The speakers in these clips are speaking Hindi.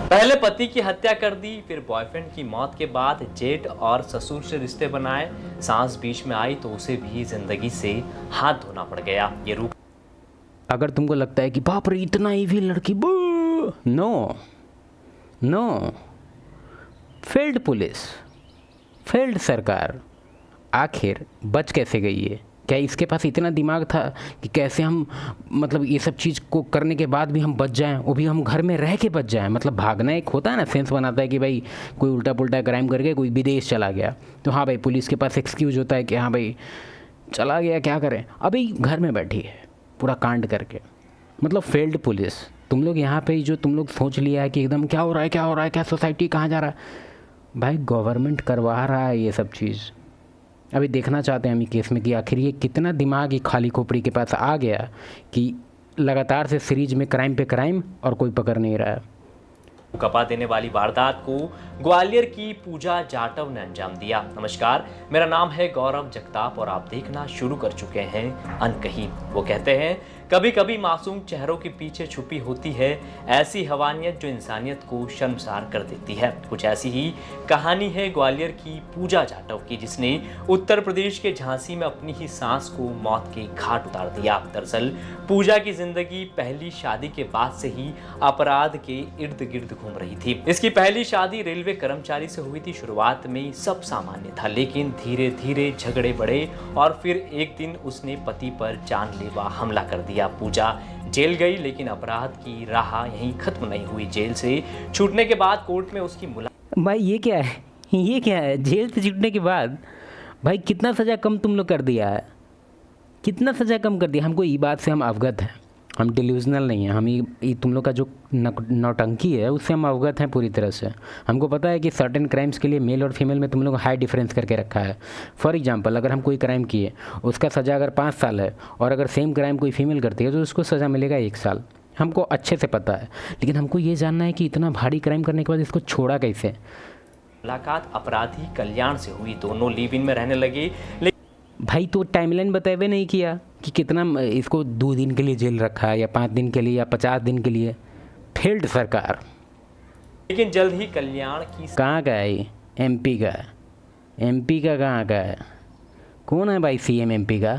पहले पति की हत्या कर दी, फिर बॉयफ्रेंड की मौत के बाद जेठ और ससुर से रिश्ते बनाए। सांस बीच में आई तो उसे भी जिंदगी से हाथ धोना पड़ गया। ये रूप अगर तुमको लगता है कि बाप रे इतना ईवी लड़की, no no, failed police, failed सरकार आखिर बच कैसे गई है? क्या इसके पास इतना दिमाग था कि कैसे हम मतलब ये सब चीज़ को करने के बाद भी हम बच जाएं, वो भी हम घर में रह के बच जाएं? मतलब भागना एक होता है ना, सेंस बनाता है कि भाई कोई उल्टा पुल्टा क्राइम करके कोई विदेश चला गया तो हाँ भाई पुलिस के पास एक्सक्यूज़ होता है कि हाँ भाई चला गया, क्या करें, अभी घर में बैठी है पूरा कांड करके। मतलब फेल्ड पुलिस। तुम लोग यहाँ पे जो तुम लोग सोच लिया है कि एकदम क्या हो रहा है, क्या हो रहा है, क्या सोसाइटी कहाँ जा रहा है, भाई गवर्नमेंट करवा रहा है ये सब चीज़। अभी देखना चाहते हैं हम ये केस में कि आखिर ये कितना दिमाग ये खाली खोपड़ी के पास आ गया कि लगातार से सीरीज में क्राइम पे क्राइम और कोई पकड़ नहीं रहा है। कपा देने वाली वारदात को ग्वालियर की पूजा जाटव ने अंजाम दिया। नमस्कार, मेरा नाम है गौरव जगताप और आप देखना शुरू कर चुके हैं अनकही। वो कहते हैं कभी कभी मासूम चेहरों के पीछे छुपी होती है ऐसी हैवानियत जो इंसानियत को शर्मसार कर देती है। कुछ ऐसी ही कहानी है ग्वालियर की पूजा जाटव की, जिसने उत्तर प्रदेश के झांसी में अपनी ही सांस को मौत के घाट उतार दिया। दरअसल पूजा की जिंदगी पहली शादी के बाद से ही अपराध के इर्द गिर्द घूम रही थी। इसकी पहली शादी रेलवे कर्मचारी से हुई थी। शुरुआत में सब सामान्य था, लेकिन धीरे धीरे झगड़े बढ़े और फिर एक दिन उसने पति पर जानलेवा हमला कर दिया। पूजा जेल गई, लेकिन अपराध की राह यहीं खत्म नहीं हुई। जेल से छूटने के बाद कोर्ट में उसकी मुलाकात। भाई ये क्या है, ये क्या है? जेल से छूटने के बाद भाई कितना सज़ा कम तुम लोग कर दिया है, कितना सज़ा कम कर दिया। हमको ये बात से हम अवगत हैं, हम डिल्यूजनल नहीं हैं। हम ये तुम लोग का जो नौटंकी है उससे हम अवगत हैं पूरी तरह से। हमको पता है कि सर्टेन क्राइम्स के लिए मेल और फीमेल में तुम लोग हाई डिफरेंस करके रखा है। फॉर एग्जांपल, अगर हम कोई क्राइम किए, उसका सज़ा अगर 5 साल है और अगर सेम क्राइम कोई फीमेल करती है तो उसको सज़ा मिलेगा 1 साल। हमको अच्छे से पता है, लेकिन हमको ये जानना है कि इतना भारी क्राइम करने के बाद इसको छोड़ा कैसे। मुलाकात अपराधी कल्याण से हुई। दोनों लिव इन में रहने लगे। भाई तो टाइमलाइन बताए नहीं किया कि कितना इसको 2 दिन के लिए जेल रखा है या 5 दिन के लिए या 50 दिन के लिए। फेल्ड सरकार। लेकिन जल्द ही कल्याण की कहाँ का है ये? एमपी का। एमपी का कहाँ का है? कौन है भाई सीएम एमपी का?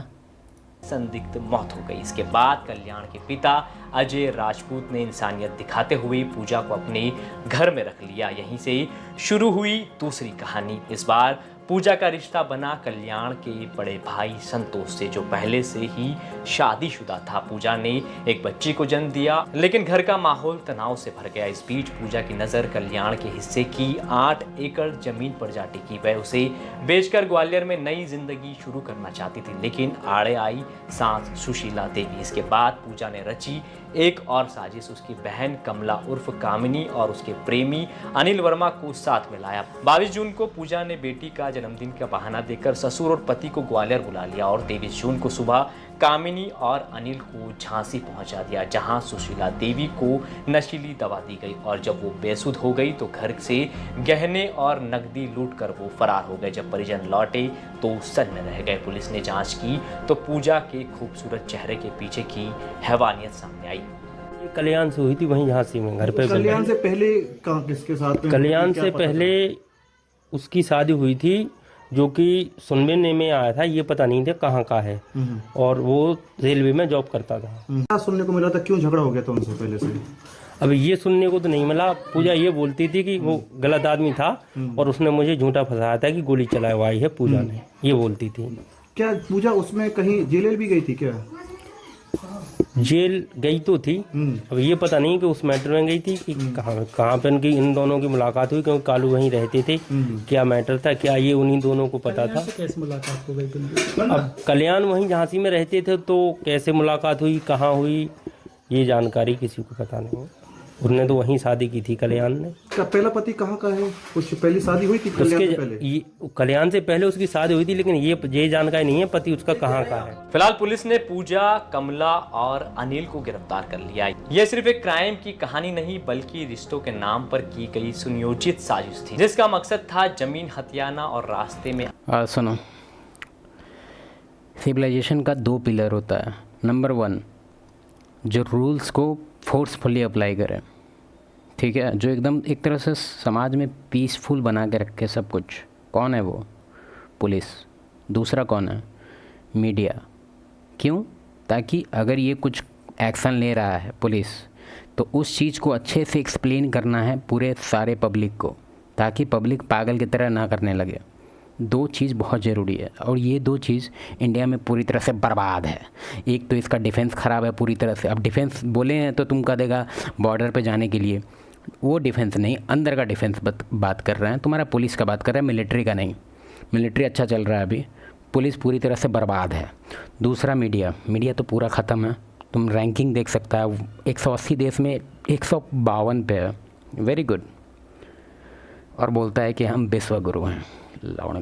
संदिग्ध मौत हो गई। इसके बाद कल्याण के पिता अजय राजपूत ने इंसानियत दिखाते हुए पूजा को अपने घर में रख लिया। यहीं से शुरू हुई दूसरी कहानी। इस बार पूजा का रिश्ता बना कल्याण के बड़े भाई संतोष से, जो पहले से ही शादीशुदा था। पूजा ने एक बच्ची को जन्म दिया, लेकिन घर का माहौल तनाव से भर गया। इस बीच पूजा की नज़र कल्याण के हिस्से की 8 एकड़ जमीन पर जा टिकी। वह उसे बेचकर ग्वालियर में नई जिंदगी शुरू करना चाहती थी, लेकिन आड़े आई सांस सुशीला देवी। इसके बाद पूजा ने रची एक और साजिश। उसकी बहन कमला उर्फ कामिनी और उसके प्रेमी अनिल वर्मा को साथ में लाया। 22 जून को पूजा ने बेटी का जन्मदिन का बहाना देकर ससुर और पति को ग्वालियर बुला लिया और 23 जून को सुबह कामिनी और अनिल को झांसी पहुंचा दिया, जहां सुशीला देवी को नशीली दवा दी गई। और जब वो बेसुध हो गई तो घर से गहने और नकदी लूटकर वो फरार हो गए। जब परिजन लौटे तो सन्न रह गए। पुलिस ने जांच की तो पूजा के खूबसूरत चेहरे के पीछे की हैवानियत सामने आई। ये कल्याण से हुई थी वहीं झांसी में, घर पे। कल्याण से पहले कहाँ किसके साथ में? कल्याण से पहले उसकी शादी हुई थी, जो कि सुनने में आया था, ये पता नहीं था कहाँ का है, और वो रेलवे में जॉब करता था। क्या सुनने को मिला था, क्यों झगड़ा हो गया था उनसे पहले से? अब ये सुनने को तो नहीं मिला। पूजा ये बोलती थी कि वो गलत आदमी था और उसने मुझे झूठा फंसाया था कि गोली चलवाई है पूजा ने, ये बोलती थी। क्या पूजा उसमें कहीं जेल भी गई थी क्या? जेल गई तो थी, अब ये पता नहीं कि उस मैटर में गई थी कि कहाँ पे उनकी इन दोनों की मुलाकात हुई, क्योंकि कालू वहीं रहते थे। क्या मैटर था, क्या ये उन्हीं दोनों को पता था? कैसे मुलाकात हो गई? अब कल्याण वहीं झांसी में रहते थे, तो कैसे मुलाकात हुई, कहाँ हुई, ये जानकारी किसी को पता नहीं। उन्होंने तो वहीं शादी की थी कल्याण ने। क्या पहला पति कहाँ का है? कुछ पहली शादी हुई थी कल्याण से पहले? ये कल्याण से पहले उसकी शादी हुई थी, लेकिन ये जानकारी नहीं है पति उसका कहाँ का है। फिलहाल पुलिस ने पूजा, कमला और अनिल को गिरफ्तार कर लिया। यह सिर्फ एक क्राइम की कहानी नहीं, बल्कि रिश्तों के नाम पर की गई सुनियोजित साजिश थी, जिसका मकसद था जमीन हथियाना और रास्ते में। सुनो, सिविलाइजेशन का 2 पिलर होता है। नंबर 1, जो रूल्स को फोर्सफुली अप्लाई करे, ठीक है, जो एकदम एक तरह से समाज में पीसफुल बना के रखे सब कुछ। कौन है वो? पुलिस। दूसरा कौन है? मीडिया। क्यों? ताकि अगर ये कुछ एक्शन ले रहा है पुलिस, तो उस चीज़ को अच्छे से एक्सप्लेन करना है पूरे सारे पब्लिक को, ताकि पब्लिक पागल की तरह ना करने लगे। दो चीज़ बहुत ज़रूरी है, और ये दो चीज़ इंडिया में पूरी तरह से बर्बाद है। एक तो इसका डिफेंस ख़राब है पूरी तरह से। अब डिफेंस बोले हैं तो तुम कह देगा बॉर्डर पे जाने के लिए, वो डिफेंस नहीं, अंदर का डिफेंस बात कर रहे हैं। तुम्हारा पुलिस का बात कर रहा है, मिलिट्री का नहीं। मिलिट्री अच्छा चल रहा है अभी, पुलिस पूरी तरह से बर्बाद है। दूसरा मीडिया। मीडिया तो पूरा ख़त्म है। तुम रैंकिंग देख सकता है, 180 देश में 152 पे है। Very good. और बोलता है कि हम विश्व गुरु हैं। लौड़